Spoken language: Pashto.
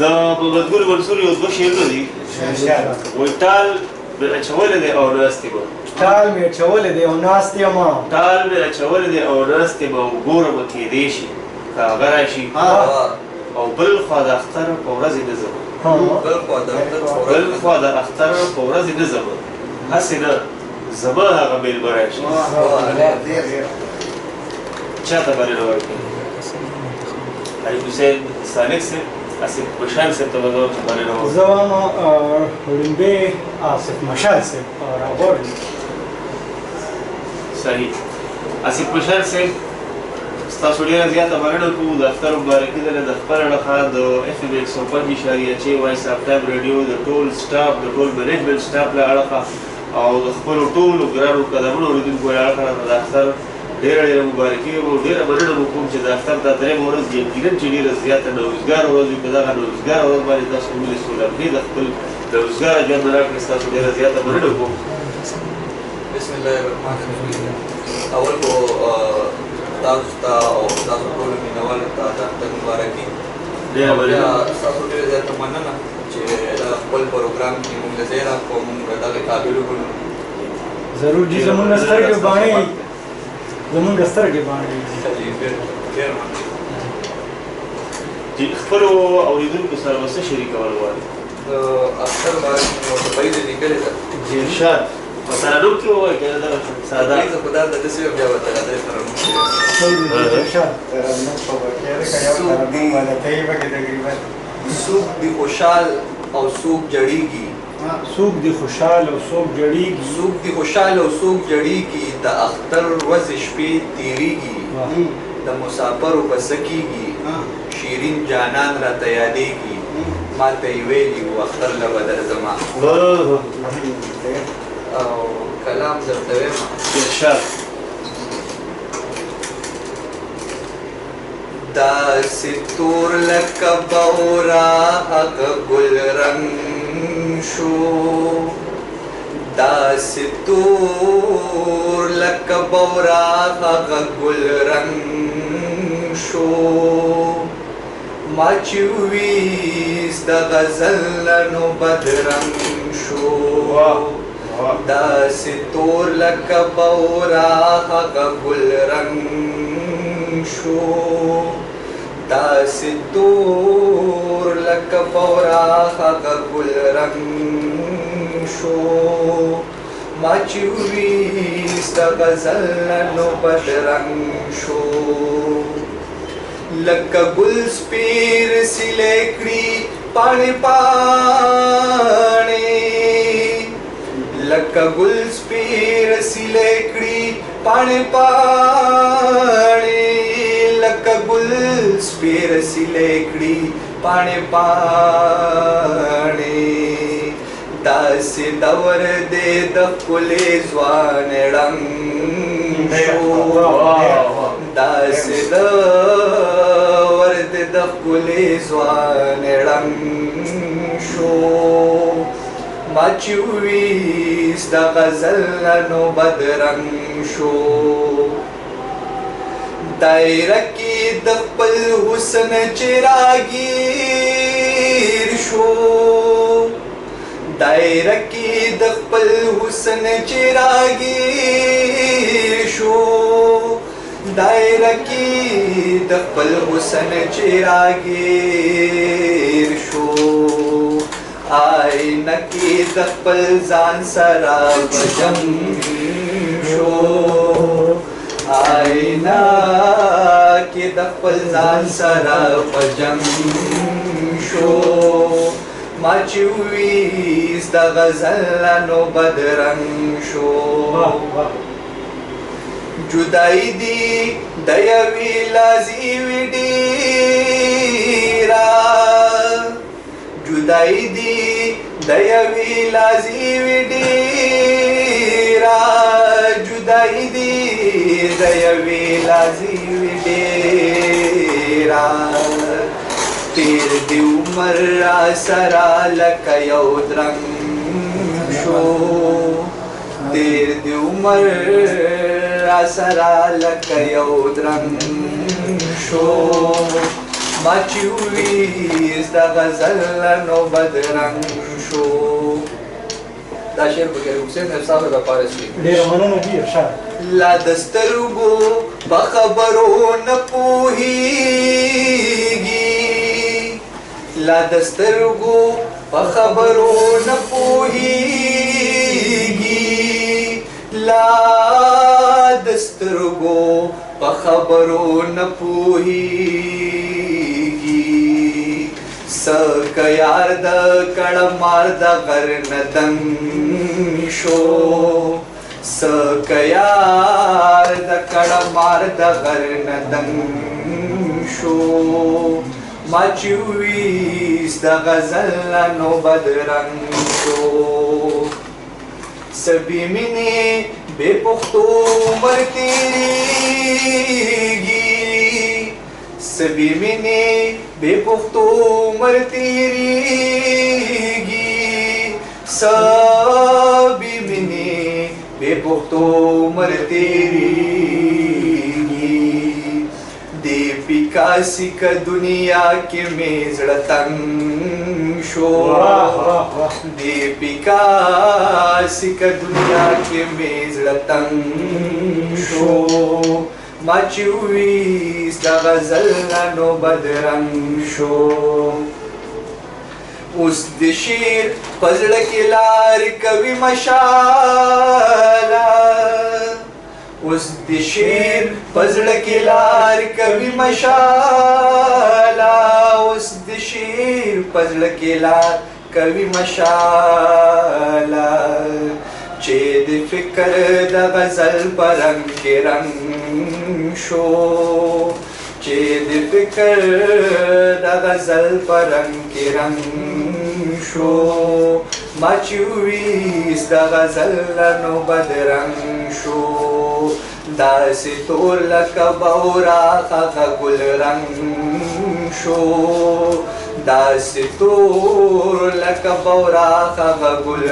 دا محمد ګل منصور یو دوه شعرونه دي وایي ټال مې اچولی دی او ناست یم ټال مې اچولی دی او ناست یم ټال مې اچولی دی او ناست یم او ګوره به کیدی شي که هغه راشي او بل خوا د اختر په ورځې نه ځم بل خوا د اختر په ورځې نه ځم هسې نه زما هغه مېلمه راشي چاته بلنه ورکړي حبیب حسین سالک صاحب آصف مشال صاحب ته به زه بلنه ورکړم زه وایم وړومبی آصف مشال صاحب راغواړي صحیح آصف مشال صاحب ستاسو ډېره زیاته مننه کوو د اختر مبارکي درله د خپله لخوا د اف ام 105.6 وایس آف ټایم راډیو د ټول سټاف د ټول منیجمنټ سټاف له اړخه او د خپلو ټولو ګرانو قدمونو اورېدونکو له اړخه د اختر ډېره ډېره مبارکي او ډېره مننه مو کوم چې د اختر دا درېیمه ورځ یقینا چې ډېره زیاته نوروزګاره ورځ وي په دغه نوروزګاره ورځ باندې تاسو ټولې سولمنې د خپل نوروزګاره ژوند راکړې ستاسو ډېره زیاته مننه کوم بسم الله الرحمن الرحیم اول خو تاسو ته او تاسو ټولو مینوالو ته د اختر مبارکي ډېره مننه ستاسو ډېره زیاته مننه چې د خپل پروګرام کې موږ له ځای راکړو موږ دغې قابل وګڼو ضرور جي زمونږ سترګې باڼې زمونږ سترګې باڼې چې خپلو اورېدونکو سره به څه شریکول غواړي د اختر باره کې مې ورته بیضه لیکلې ده ارشاد په ترنم کې ووایي که دغه ساده بیضه خو دا داسې وي بیا ورته راځي ترنم کې څوک دې خوشحال او څوک جړېږي څوک دې خوشحال او څوک جړېږي څوک دې خوشحال او څوک جړېږي د اختر ورځې شپې تېرېږي د مسافرو په څه کېږي شیرین جانان راته یادېږي ما ته یې ویلي و اختر له به درځمه او کلام درته وایم ارشاد داسې تور لکه بورا هغه ګل رنګ شو داسې تور لکه بورا هغه ګل رنګ شو ما چې وویست د غزل نو بدرنګ شو داسې تور لکه بورا هغه ګل رنګ شو داسې تور لکه بورا هغه ګل رنګ شو ما چې وویست د غزل نو بدرنګ شو لکه ګل سپیر سیلې کړي پاڼې پاڼې لکه ګل سپیر سیلې کړي پاڼې پاڼې لکه ګل سپیر سیلې کړي پاڼې پاڼې داسې دور دې د ښکلې ځوانې ړنګ شو داسې دور دې د ښکلې ځوانې ړنګ شو ما چې وویست د غزل نو بدرنګ شو دایره کې د خپل حسن چې راګیر شو دایره کې د خپل حسن چې راګیر شو دایره کې د خپل حسن چې راګیر شو آینه کې د خپل ځان سره بجم شو آینه کې د خپل ځان سره بجم شو ما چې وویست د غزل نو بدرنګ شو جدائی دی د یوې لازې وي ډېره جدائی دی د یوې لازې وي ډېره جدائی دی د یوې لازې وي ډېره تیر دی عمر را سره لکه یو درنګ شو تیر دی عمر را سره لکه یو درنګ شو ما چې وویست د غزل نو بدرنګ شو. دا شعر په کریم حسین صاحب لپاره شوی. ډېره مننه دي ارشاد. لا د سترګو په خبرو نه پوهېږي، لا د سترګو په خبرو نه پوهېږي، لا د سترګو په خبرو نه پوهېږي. څه یار د کړمار د غر نه دنګ شو، څه یار د کړمار د غر نه دنګ شو. ما چې وویست د غزل نو بدرنګ شو. څه بې مینې بې پښتو عمر تېرېږي، څه بې مینې بې پښتو عمر تېرېږي، څه بې مینې بې پښتو عمر تېرېږي. دې پیکاسي که دنیا کې مې زړه تنګ شو، دې پیکاسي که دنیا کې مې زړه تنګ شو. ما چې وویست د غزل نو بدرنګ شو. اوس د شعر په زړه کې لار کوي مشاله، اوس د شعر په زړه کې لار کوي مشاله، اوس د شعر په زړه کې لار کوي مشاله. چې د فکر د غزل په رنګ کې رنګ شو، چې د فکر د غزل په رنګ کې رنګ شو. ما چې وویست د غزل نو بدرنګ شو. داسې تور لکه بوراق هغه ګل رنګ شو، داسې تور لکه بوراق هغه ګل